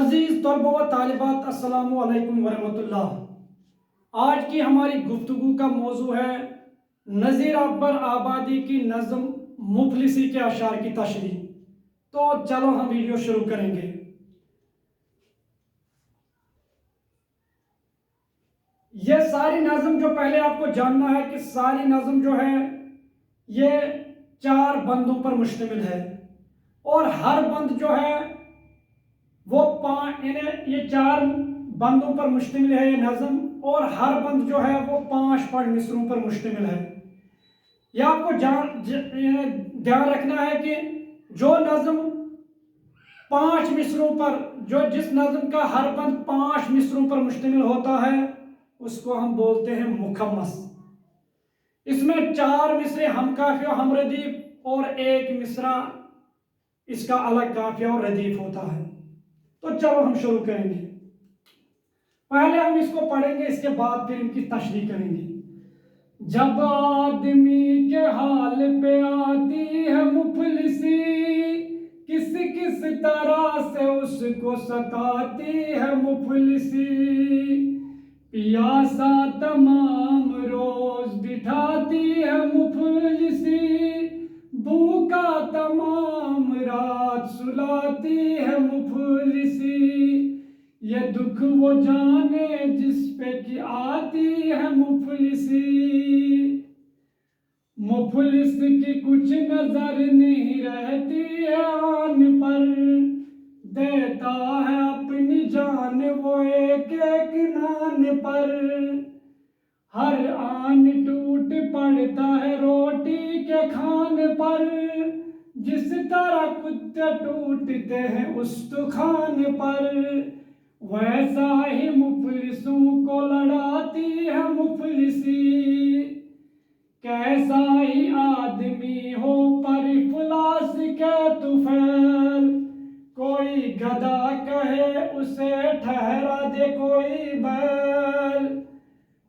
अजीज तलबा व तालिबात अस्सलामु अलैकुम वरहमतुल्लाह। आज की हमारी गुफ्तगू का मौजू है नज़ीर अकबर आबादी की नज़म मुफलिसी के अशार की तशरीह। तो चलो हम वीडियो शुरू करेंगे। ये सारी नज़म जो पहले आपको जानना है कि सारी नज़म जो है ये 4 बंदों पर मुश्तमिल है और हर बंद जो है वो ये 4 बंदों पर मुश्तमिल है ये नज़म, और हर बंद जो है वो 5 मिसरों पर मुश्तमिल है। यह आपको ध्यान रखना है कि जो नज़म 5 मिसरों पर, जिस नज़म का हर बंद 5 मिसरों पर मुश्तमिल होता है उसको हम बोलते हैं मुखम्मस। इसमें 4 मिसरे हम काफिया हम रदीफ और 1 मिसरा इसका अलग काफिया और रदीफ होता है। तो चलो हम शुरू करेंगे। पहले हम इसको पढ़ेंगे, इसके बाद फिर इनकी तशरीह करेंगे। जब आदमी के हाल पे आती है मुफलिसी, किस किस तरह से उसको सताती है मुफलिसी। पियासा तमाम रोज बिठाती है मुफलिसी, भूखा तमाम रात सुलाती है मुफलिसी। ये दुख वो जाने जिस पे कि आती है मुफलिसी। मुफलिस की कुछ नजर नहीं रहती है आन पर, देता है अपनी जान वो एक एक नान पर। हर आन टूट पड़ता है रोटी के खान पर, जिस तरह कुत्ते टूटते हैं उस्तखान पर। वैसा ही मुफलिसों को लड़ाती है मुफलिसी। कैसा ही आदमी हो पर इफलास के तुफैल, कोई गधा कहे उसे ठहरा दे कोई बैल।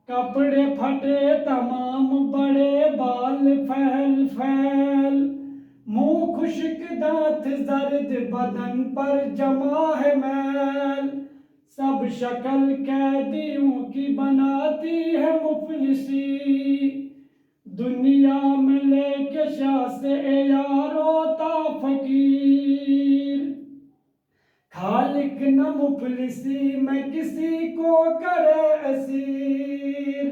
कपड़े फटे तमाम बड़े बाल फैल फैल, मुंह खुश्क दांत जर्द बदन पर जमा है मैल। सब शक्ल कैदियों की बनाती है मुफलिसी, दुनिया में लेके शाह से यारो ता फकीर। खालिक न मुफलिसी में किसी को करे असीर,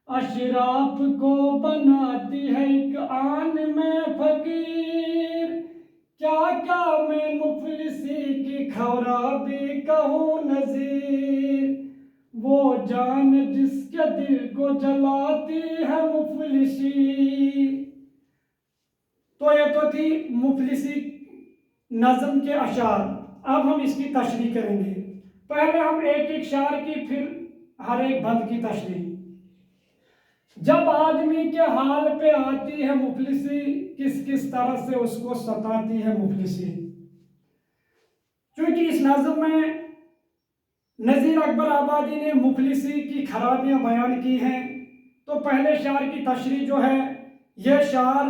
अशराफ को बनाती है एक आन में फकीर। क्या क्या मैं मुफलिसी की खराबी कहूँ नजीर, वो जान जिसके दिल को जलाती है मुफलिसी। तो ये तो थी मुफलिसी नज़म के अशार। अब हम इसकी तशरीह करेंगे। पहले हम एक एक शार की, फिर हर एक बंद की तशरीह। जब आदमी के हाल पे आती है मुफलिसी, किस किस तरह से उसको सताती है मुफलिसी। क्योंकि इस नज़म में नज़ीर अकबर आबादी ने मुफलिसी की खराबियां बयान की हैं, तो पहले शार की तशरीह जो है, यह शार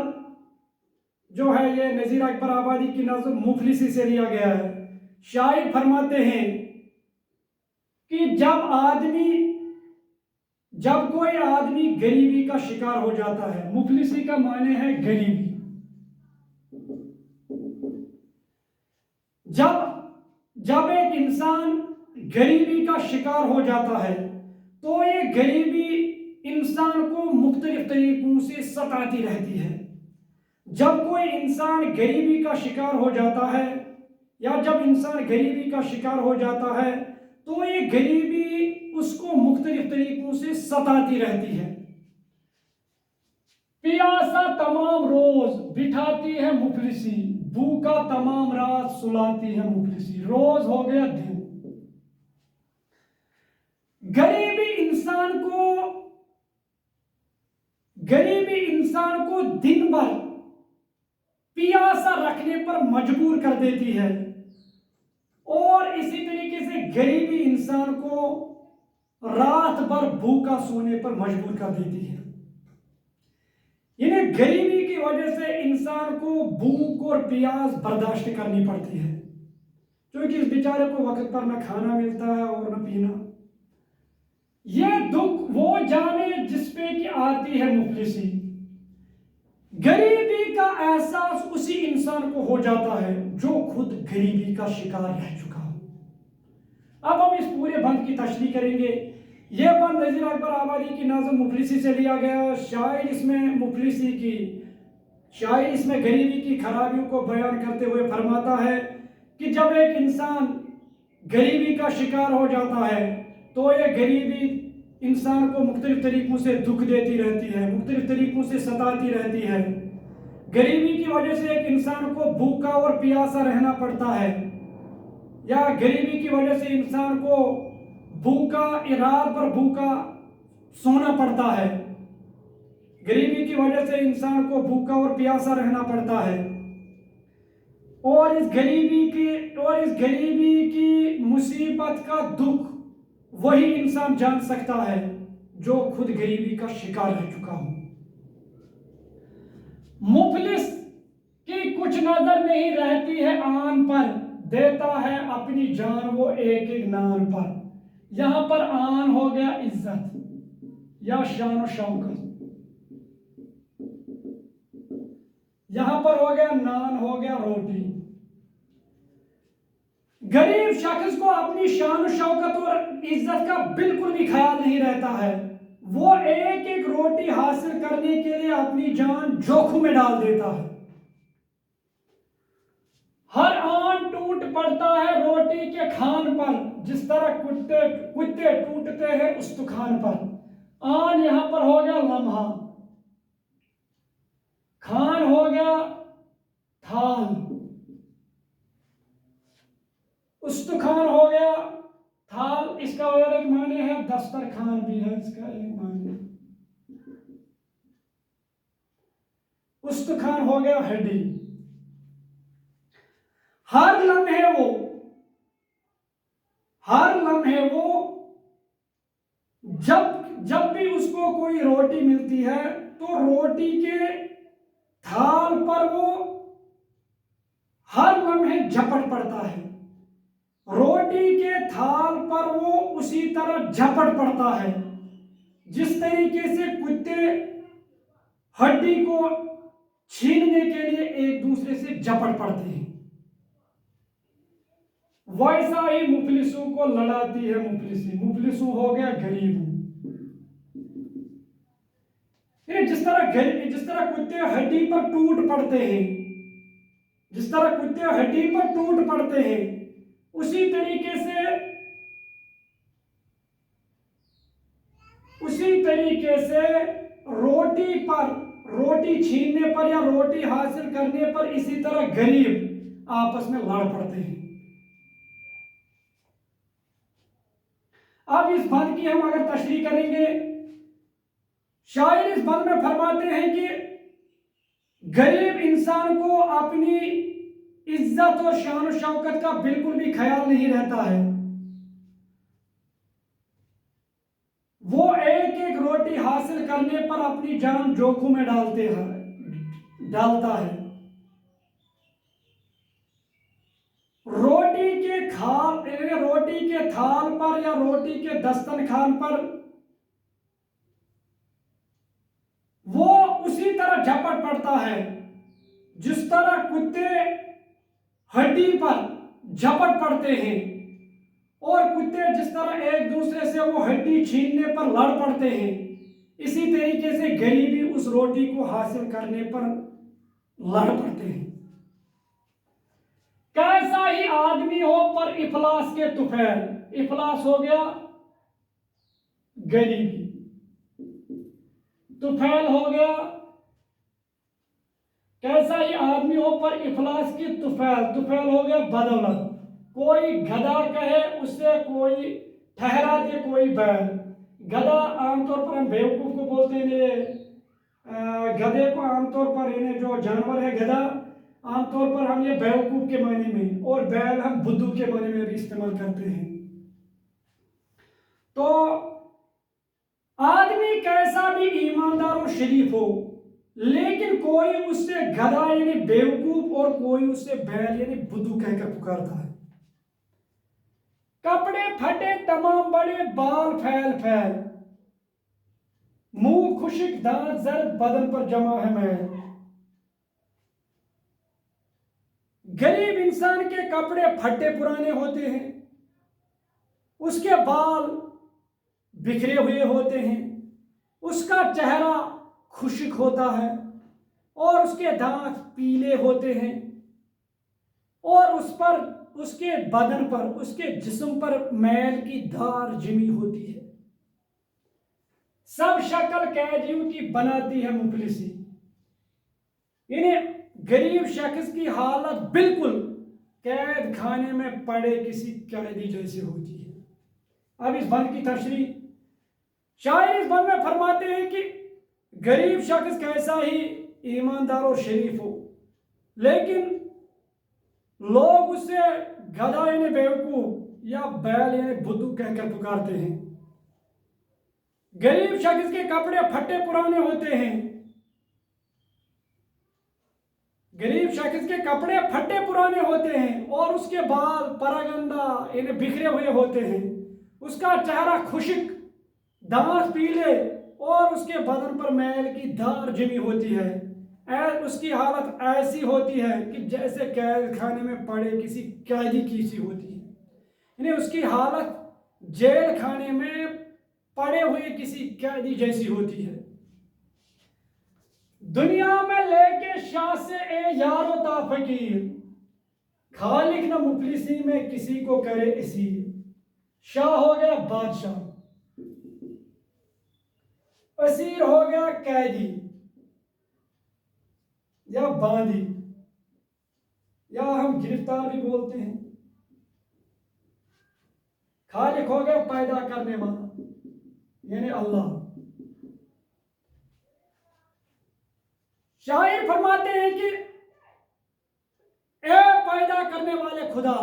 जो है ये नज़ीर अकबर आबादी की नज़म मुफलिसी से लिया गया है। शायर फरमाते हैं कि जब कोई आदमी गरीबी का शिकार हो जाता है, मुफलिसी का माने है गरीबी। जब एक इंसान गरीबी का शिकार हो जाता है तो ये गरीबी इंसान को मुख्तलिफ तरीकों से सताती रहती है। जब कोई इंसान गरीबी का शिकार हो जाता है, या जब इंसान गरीबी का शिकार हो जाता है तो ये गरीबी उसको मुख्तलिफ तरीकों से सताती रहती है। पियासा तमाम रोज बिठाती है मुफलिसी, भूखा तमाम रात सुलाती है मुफलिसी। रोज हो गया दिन। गरीबी इंसान को दिन भर पियासा रखने पर मजबूर कर देती है, और इसी तरीके से गरीबी इंसान को रात भर भूखा सोने पर मजबूर कर देती है। यानी गरीबी की वजह से इंसान को भूख और प्यास बर्दाश्त करनी पड़ती है। क्योंकि इस बेचारे को वक्त पर न खाना मिलता है और न पीना। ये दुख वो जाने जिसपे कि आती है मुफलिसी। गरीबी का एहसास उसी इंसान को हो जाता है जो खुद गरीबी का शिकार रह चुका हो। अब हम इस पूरे बंद की तशरीह करेंगे। यह बंद नज़ीर अकबर आबादी की नाज़म मुफलिसी से लिया गया। शायर इसमें गरीबी की खराबियों को बयान करते हुए फरमाता है कि जब एक इंसान गरीबी का शिकार हो जाता है तो यह गरीबी इंसान को मुख्तलिफ तरीकों से दुख देती रहती है, मुख्तलिफ तरीकों से सताती रहती है। गरीबी की वजह से एक इंसान को भूखा और प्यासा रहना पड़ता है, या गरीबी की वजह से इंसान को रात भर भूखा सोना पड़ता है। गरीबी की वजह से इंसान को भूखा और प्यासा रहना पड़ता है। और इस गरीबी की मुसीबत का दुख वही इंसान जान सकता है जो खुद गरीबी का शिकार रह चुका हो। मुफलिस की कुछ नजर नहीं रहती है आन पर, देता है अपनी जान वो एक एक नान पर। यहां पर आन हो गया इज्जत या शान और शौकत, यहां पर हो गया नान, हो गया रोटी। गरीब शख्स को अपनी शान शौकत और इज्जत का बिल्कुल भी ख्याल नहीं रहता है। वो एक एक रोटी हासिल करने के लिए अपनी जान जोखिम में डाल देता है। हर आन टूट पड़ता है रोटी के खान पर, जिस तरह कुत्ते टूटते हैं उस्तुखान पर। आन यहां पर हो गया लम्हा, खान हो गया थाल, उस्तुखान हो गया थाल। इसका और एक माने है दस्तरखान भी है, इसका एक माने। उस्तुखान हो गया हड्डी। हर लम्हे वो जब भी उसको कोई रोटी मिलती है तो रोटी के थाल पर वो हर लम्हे झपट पड़ता है। रोटी के थाल पर वो उसी तरह झपट पड़ता है जिस तरीके से कुत्ते हड्डी को छीनने के लिए एक दूसरे से झपट पड़ते हैं। वैसा ही मुफलिसों को लड़ाती है मुफलिसी। मुफलिसों हो गया गरीब। जिस तरह कुत्ते हड्डी पर टूट पड़ते हैं, उसी तरीके से रोटी छीनने पर या रोटी हासिल करने पर इसी तरह गरीब आपस में लड़ पड़ते हैं। अब इस बंद की हम अगर तशरीह करेंगे, शायर इस बंद में फरमाते हैं कि गरीब इंसान को अपनी इज्जत और शान और शौकत का बिल्कुल भी ख्याल नहीं रहता है। वो एक एक रोटी हासिल करने पर अपनी जान जोखिम में डालता है। रोटी के थाल पर या रोटी के दस्तरखान पर वो उसी तरह झपट पड़ता है जिस तरह कुत्ते हड्डी पर झपट पड़ते हैं, और कुत्ते जिस तरह एक दूसरे से वो हड्डी छीनने पर लड़ पड़ते हैं, इसी तरीके से गरीबी उस रोटी को हासिल करने पर लड़ पड़ते हैं। कैसा ही आदमी हो पर इफलास के तुफैल। इफलास हो गया गरीबी, तुफैल हो गया। कैसा ही आदमी हो पर इफलास की तुफैल हो गया बदौलत। कोई गधा कहे उससे कोई ठहरा दे कोई बैल। गधा आमतौर पर हम बेवकूफ को बोलते हैं। गधे को आमतौर पर इन्हें जो जानवर है गधा, आमतौर पर हम ये बेवकूफ के मायने में, और बैल हम बुद्धू के मायने में भी इस्तेमाल करते हैं। तो आदमी कैसा भी ईमानदार और शरीफ हो, लेकिन कोई उससे गधा यानी बेवकूफ और कोई उससे बैल यानी बुद्धू कहकर पुकारता है। फटे तमाम बड़े बाल फैल फैल, मुंह खुशिक दांत जर्द बदन पर जमा है मैल। गरीब इंसान के कपड़े फटे पुराने होते हैं, उसके बाल बिखरे हुए होते हैं, उसका चेहरा खुश्क होता है और उसके दांत पीले होते हैं और उस पर, उसके बदन पर, उसके जिस्म पर मैल की धार जमी होती है। सब शक्ल कैदियों की बनाती है मुफलिसी। इन्हें गरीब शख्स की हालत बिल्कुल कैद खाने में पड़े किसी कैदी जैसी होती है। अब इस बंद की तशरीह शायर इस बंद में फरमाते हैं कि गरीब शख्स कैसा ही ईमानदार और शरीफ हो, लेकिन लोग उसे गधा यानी बेवकूफ या बैल यानी बुद्धू कहकर पुकारते हैं। गरीब शख्स के कपड़े फटे पुराने होते हैं, गरीब शख्स के कपड़े फटे पुराने होते हैं और उसके बाल परागंदा यानी बिखरे हुए होते हैं, उसका चेहरा खुश्क, दांत पीले और उसके बदन पर मैल की धार जमी होती है। उसकी हालत ऐसी होती है कि जैसे कैद खाने में पड़े किसी कैदी की सी होती है। यानी उसकी हालत जेल खाने में पड़े हुए किसी कैदी जैसी होती है। दुनिया में लेके शाह से ए यारो ता फकीर, खालिक न मुफलिसी में किसी को करे असीर। शाह हो गया बादशाह, असीर हो गया कैदी या बांदी, या हम गिरफ्तार भी बोलते हैं। खालिक हो गया पैदा करने वाला यानी अल्लाह। शायर फरमाते हैं कि ए पैदा करने वाले खुदा,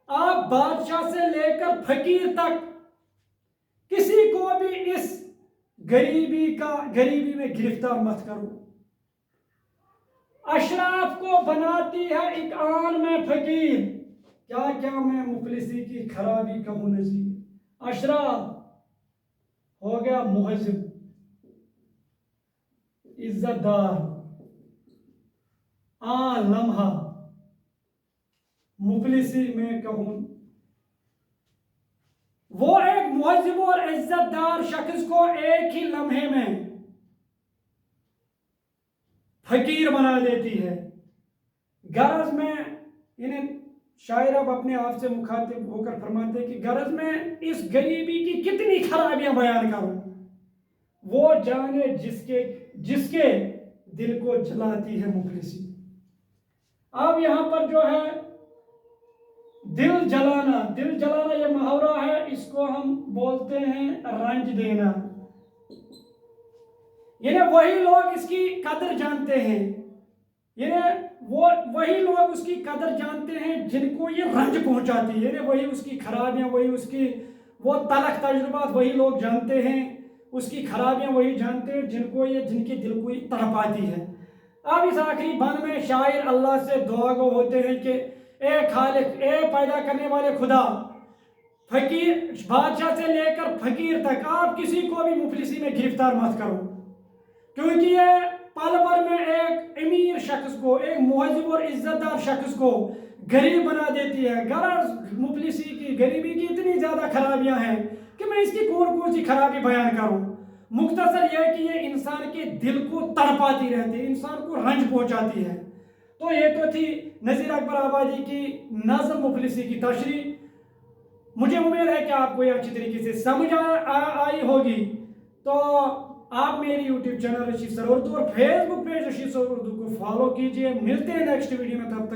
आप बादशाह से लेकर फकीर तक किसी को भी इस गरीबी में गिरफ्तार मत करो। अशराफ को बनाती है एक आन में फकीर, क्या क्या मैं मुफलिसी की खराबी कहूं नजीर। अशराफ हो गया मुहजिब, इज्जतदार, लम्हा, मुफलिसी में कहूं वो एक मुहजिब और इज्जतदार शख्स को एक ही लम्हे में फकीर बना देती है। गरज में इन्हें शायर अब अपने आप से मुखातिब होकर फरमाते हैं कि गरज में इस गरीबी की कितनी खराबियां बयान करूं, वो जाने जिसके दिल को जलाती है मुफलिसी। अब यहां पर जो है दिल जलाना ये मुहावरा है, इसको हम बोलते हैं रंज देना। यानी वही लोग इसकी कदर जानते हैं, यानी वही लोग उसकी कदर जानते हैं जिनको ये रंज पहुंचाती है। यानी वही उसकी खराबियां, वही उसकी वो तलख तजुर्बात वही लोग जानते हैं, उसकी खराबियां वही जानते हैं जिनके दिल को तड़पाती है। अब इस आखिरी बंद में शायर अल्लाह से दुआ गो होते हैं कि ए खालिक, ए पैदा करने वाले खुदा, फकीर बादशाह से लेकर फकीर तक आप किसी को भी मुफलिसी में गिरफ्तार मत करो, क्योंकि ये पल भर में एक अमीर शख्स को, एक मुहजिब और इज्जतदार शख्स को गरीब बना देती है। गरज मुफलिसी की, गरीबी की इतनी ज्यादा खराबियां हैं कि मैं इसकी कौन कौन सी खराबी बयान करूं। मुख्तसर यह कि ये इंसान के दिल को तड़पाती रहती है, इंसान को रंज पहुंचाती है। तो ये तो थी नज़ीर अकबर आबादी की नज़्म मुफलिसी की तशरीह। मुझे उम्मीद है कि आपको ये अच्छी तरीके से समझ आई होगी। तो आप मेरी YouTube channel Rashid sir Urdu और Facebook page Rashid sir Urdu को फॉलो कीजिए। मिलते हैं नेक्स्ट वीडियो में, तब तक